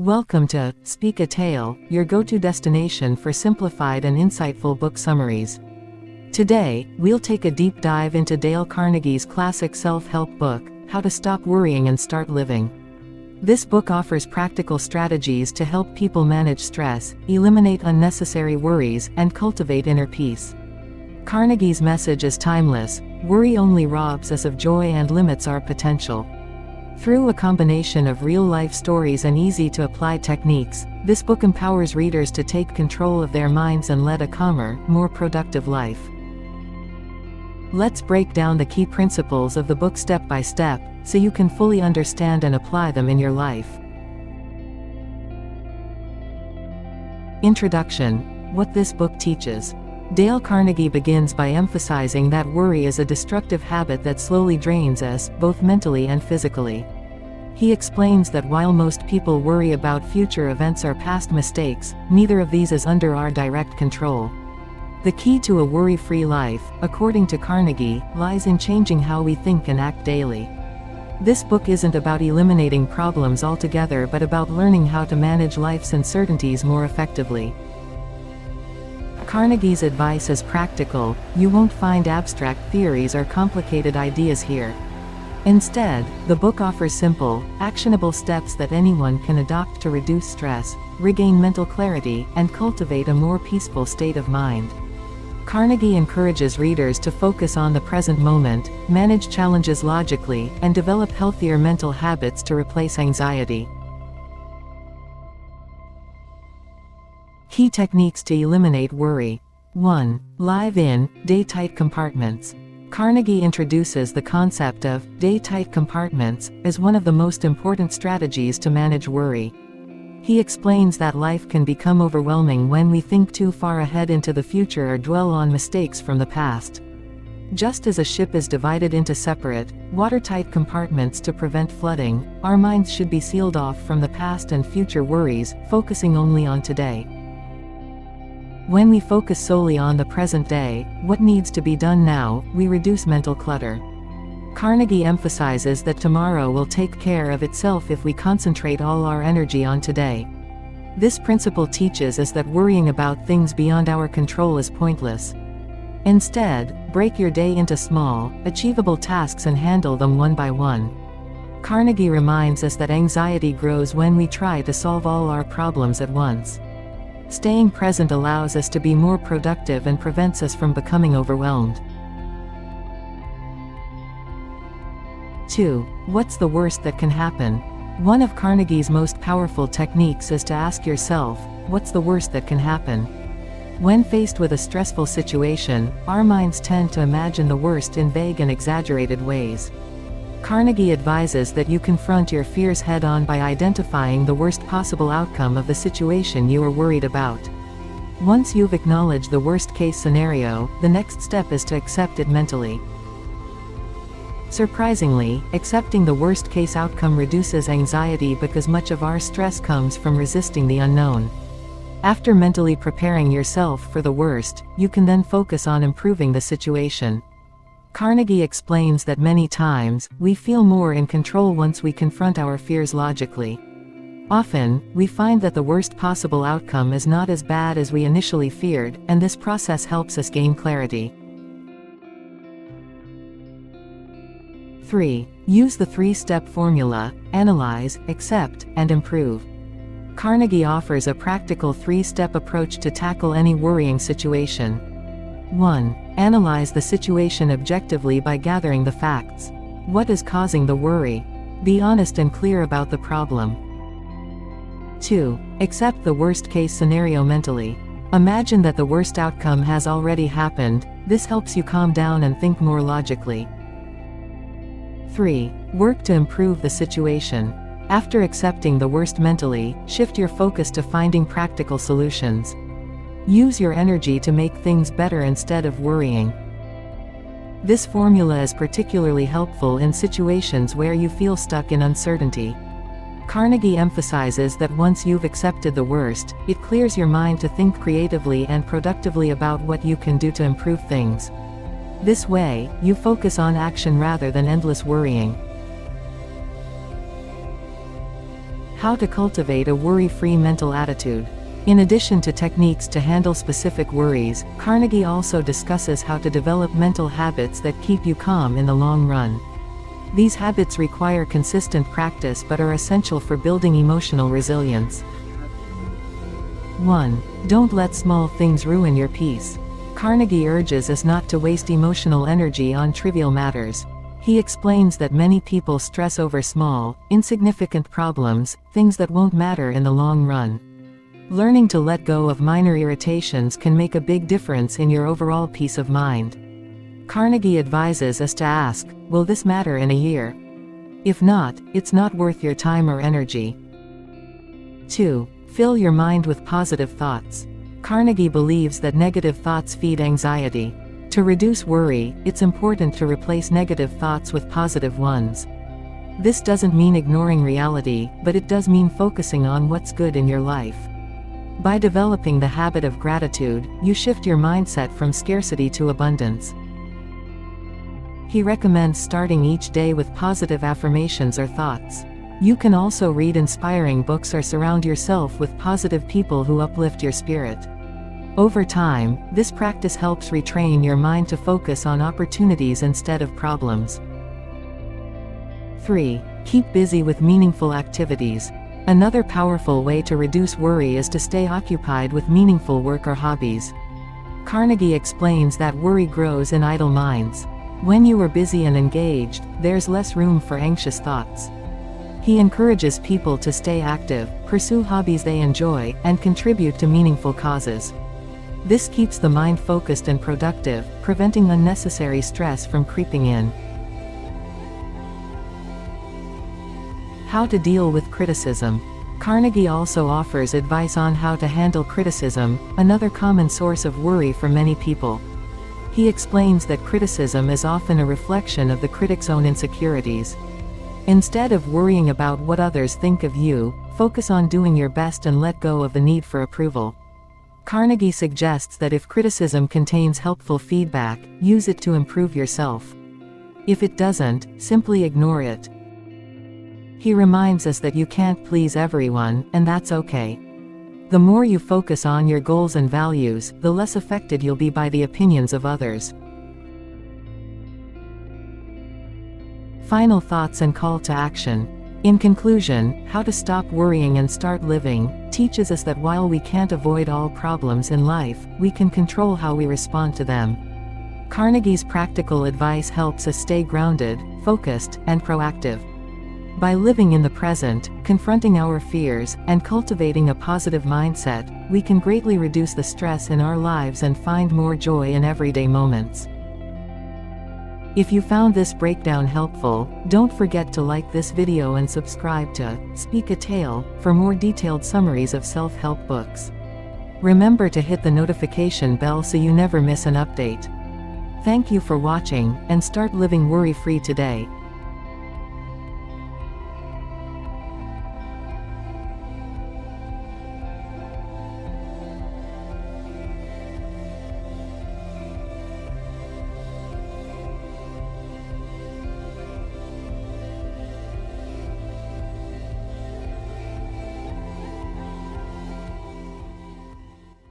Welcome to Speakatale, your go-to destination for simplified and insightful book summaries. Today, we'll take a deep dive into Dale Carnegie's classic self-help book, How to Stop Worrying and Start Living. This book offers practical strategies to help people manage stress, eliminate unnecessary worries, and cultivate inner peace. Carnegie's message is timeless: worry only robs us of joy and limits our potential. Through a combination of real-life stories and easy-to-apply techniques, this book empowers readers to take control of their minds and lead a calmer, more productive life. Let's break down the key principles of the book step by step, so you can fully understand and apply them in your life. Introduction: What this book teaches. Dale Carnegie begins by emphasizing that worry is a destructive habit that slowly drains us, both mentally and physically. He explains that while most people worry about future events or past mistakes, neither of these is under our direct control. The key to a worry-free life, according to Carnegie, lies in changing how we think and act daily. This book isn't about eliminating problems altogether but about learning how to manage life's uncertainties more effectively. Carnegie's advice is practical. You won't find abstract theories or complicated ideas here. Instead, the book offers simple, actionable steps that anyone can adopt to reduce stress, regain mental clarity, and cultivate a more peaceful state of mind. Carnegie encourages readers to focus on the present moment, manage challenges logically, and develop healthier mental habits to replace anxiety. Key techniques to eliminate worry. 1. Live in, day-tight compartments. Carnegie introduces the concept of day-tight compartments as one of the most important strategies to manage worry. He explains that life can become overwhelming when we think too far ahead into the future or dwell on mistakes from the past. Just as a ship is divided into separate, watertight compartments to prevent flooding, our minds should be sealed off from the past and future worries, focusing only on today. When we focus solely on the present day, what needs to be done now, we reduce mental clutter. Carnegie emphasizes that tomorrow will take care of itself if we concentrate all our energy on today. This principle teaches us that worrying about things beyond our control is pointless. Instead, break your day into small, achievable tasks and handle them one by one. Carnegie reminds us that anxiety grows when we try to solve all our problems at once. Staying present allows us to be more productive and prevents us from becoming overwhelmed. 2. What's the worst that can happen? One of Carnegie's most powerful techniques is to ask yourself, what's the worst that can happen? When faced with a stressful situation, our minds tend to imagine the worst in vague and exaggerated ways. Carnegie advises that you confront your fears head-on by identifying the worst possible outcome of the situation you are worried about. Once you've acknowledged the worst-case scenario, the next step is to accept it mentally. Surprisingly, accepting the worst-case outcome reduces anxiety because much of our stress comes from resisting the unknown. After mentally preparing yourself for the worst, you can then focus on improving the situation. Carnegie explains that many times, we feel more in control once we confront our fears logically. Often, we find that the worst possible outcome is not as bad as we initially feared, and this process helps us gain clarity. 3. Use the three-step formula: analyze, accept, and improve. Carnegie offers a practical three-step approach to tackle any worrying situation. 1. Analyze the situation objectively by gathering the facts. What is causing the worry? Be honest and clear about the problem. 2. Accept the worst-case scenario mentally. Imagine that the worst outcome has already happened. This helps you calm down and think more logically. 3. Work to improve the situation. After accepting the worst mentally, shift your focus to finding practical solutions. Use your energy to make things better instead of worrying. This formula is particularly helpful in situations where you feel stuck in uncertainty. Carnegie emphasizes that once you've accepted the worst, it clears your mind to think creatively and productively about what you can do to improve things. This way, you focus on action rather than endless worrying. How to cultivate a worry-free mental attitude. In addition to techniques to handle specific worries, Carnegie also discusses how to develop mental habits that keep you calm in the long run. These habits require consistent practice but are essential for building emotional resilience. 1. Don't let small things ruin your peace. Carnegie urges us not to waste emotional energy on trivial matters. He explains that many people stress over small, insignificant problems, things that won't matter in the long run. Learning to let go of minor irritations can make a big difference in your overall peace of mind. Carnegie advises us to ask, will this matter in a year? If not, it's not worth your time or energy. 2. Fill your mind with positive thoughts. Carnegie believes that negative thoughts feed anxiety. To reduce worry, it's important to replace negative thoughts with positive ones. This doesn't mean ignoring reality, but it does mean focusing on what's good in your life. By developing the habit of gratitude, you shift your mindset from scarcity to abundance. He recommends starting each day with positive affirmations or thoughts. You can also read inspiring books or surround yourself with positive people who uplift your spirit. Over time, this practice helps retrain your mind to focus on opportunities instead of problems. 3. Keep busy with meaningful activities. Another powerful way to reduce worry is to stay occupied with meaningful work or hobbies. Carnegie explains that worry grows in idle minds. When you are busy and engaged, there's less room for anxious thoughts. He encourages people to stay active, pursue hobbies they enjoy, and contribute to meaningful causes. This keeps the mind focused and productive, preventing unnecessary stress from creeping in. How to deal with criticism. Carnegie also offers advice on how to handle criticism, another common source of worry for many people. He explains that criticism is often a reflection of the critic's own insecurities. Instead of worrying about what others think of you, focus on doing your best and let go of the need for approval. Carnegie suggests that if criticism contains helpful feedback, use it to improve yourself. If it doesn't, simply ignore it. He reminds us that you can't please everyone, and that's okay. The more you focus on your goals and values, the less affected you'll be by the opinions of others. Final thoughts and call to action. In conclusion, How to Stop Worrying and Start Living teaches us that while we can't avoid all problems in life, we can control how we respond to them. Carnegie's practical advice helps us stay grounded, focused, and proactive. By living in the present, confronting our fears, and cultivating a positive mindset, we can greatly reduce the stress in our lives and find more joy in everyday moments. If you found this breakdown helpful, don't forget to like this video and subscribe to Speakatale for more detailed summaries of self-help books. Remember to hit the notification bell so you never miss an update. Thank you for watching, and start living worry-free today.